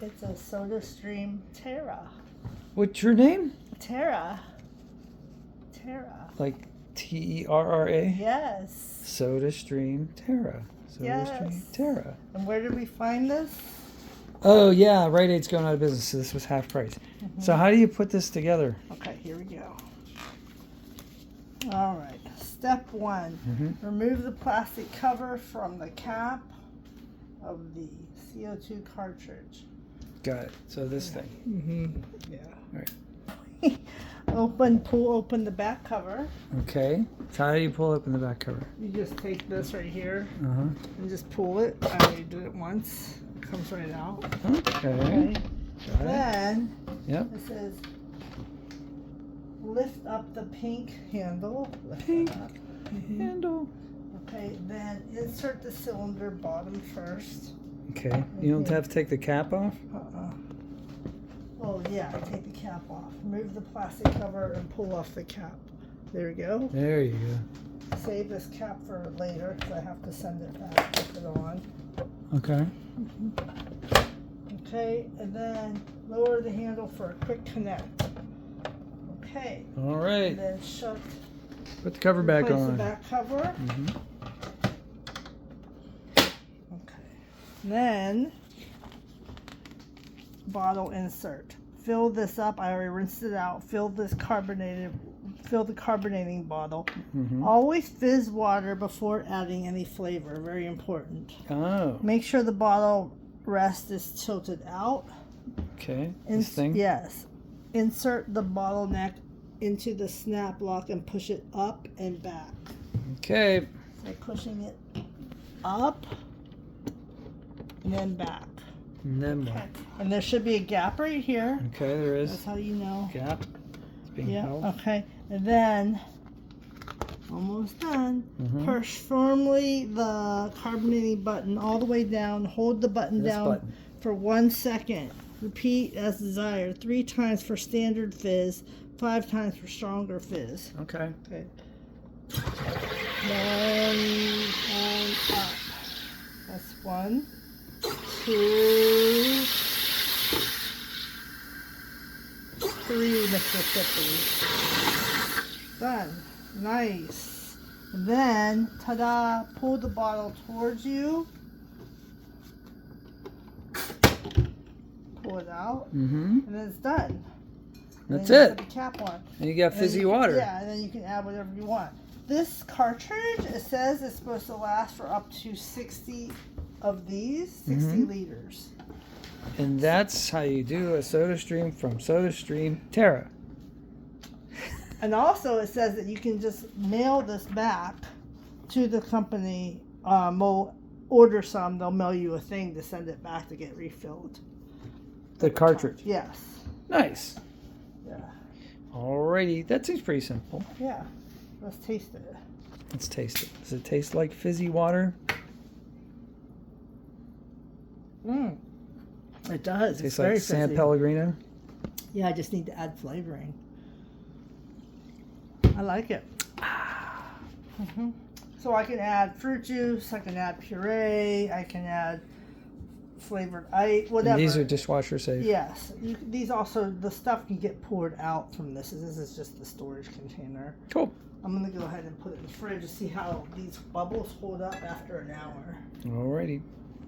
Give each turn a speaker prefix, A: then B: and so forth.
A: It's a Sodastream Terra.
B: What's your name?
A: Terra. Terra.
B: Like Terra?
A: Yes.
B: Sodastream Terra. Sodastream
A: Yes.
B: Terra.
A: And where did we find this?
B: Oh yeah, Rite Aid's going out of business, so this was half price. So how do you put this together?
A: Okay, here we go. All right. Step 1. Remove the plastic cover from the cap of the CO2 cartridge.
B: Got it. So this thing.
A: Yeah.
B: All right.
A: Pull open the back cover.
B: Okay. So how do you pull open the back cover?
A: You just take this right here
B: Uh-huh.
A: and just pull it. I already did it once. It comes right out.
B: Okay. Got it.
A: Then
B: Yep.
A: it says lift up the pink handle. Lift
B: Pink
A: it up.
B: handle.
A: Okay, then insert the cylinder bottom first.
B: Okay. You don't have to take the cap off?
A: Oh yeah, take the cap off. Remove the plastic cover and pull off the cap. There we go.
B: There you go.
A: Save this cap for later because I have to send it back to put it on.
B: Okay.
A: Okay, and then lower the handle for a quick connect. Okay.
B: All right.
A: And then shut.
B: Put the cover back
A: Replace
B: on.
A: the back cover. Okay. Then bottle insert. Fill this up. I already rinsed it out. Fill the carbonating bottle. Always fizz water before adding any flavor. Very important.
B: Oh.
A: Make sure the bottle rest is tilted out.
B: Okay. This thing?
A: Yes. Insert the bottleneck into the snap lock and push it up and back.
B: Okay.
A: So pushing it up and then back.
B: And then what?
A: And there should be a gap right here.
B: Okay, there is.
A: That's how you know.
B: Gap. It's being
A: Yeah,
B: held.
A: okay. And then, almost done. Push firmly the carbonating button all the way down. Hold the button down for 1 second. Repeat as desired. 3 times for standard fizz, 5 times for stronger fizz.
B: Okay.
A: Okay. Then and up. That's 1, 2, 3, Mississippi. Done. Nice. And then, ta-da, pull the bottle towards you. Pull it out. And then it's done.
B: That's
A: then
B: it.
A: Put the cap on.
B: And you got fizzy water.
A: Yeah, and then you can add whatever you want. This cartridge, it says it's supposed to last for up to 60 of these, 60 liters.
B: And that's how you do a Sodastream from Sodastream Terra.
A: And also it says that you can just mail this back to the company. We'll order some. They'll mail you a thing to send it back to get refilled.
B: The cartridge.
A: Yes.
B: Nice.
A: Yeah.
B: Alrighty. That seems pretty simple.
A: Yeah. Let's taste it.
B: Let's taste it. Does it taste like fizzy water?
A: It does.
B: Tastes
A: It's
B: like
A: very
B: San
A: fizzy.
B: Pellegrino?
A: Yeah, I just need to add flavoring. I like it. So I can add fruit juice, I can add puree, I can add flavored ice, whatever.
B: And these are dishwasher safe?
A: Yes. These also, the stuff can get poured out from this. This is just the storage container.
B: Cool.
A: I'm going to go ahead and put it in the fridge to see how these bubbles hold up after an hour.
B: Alrighty.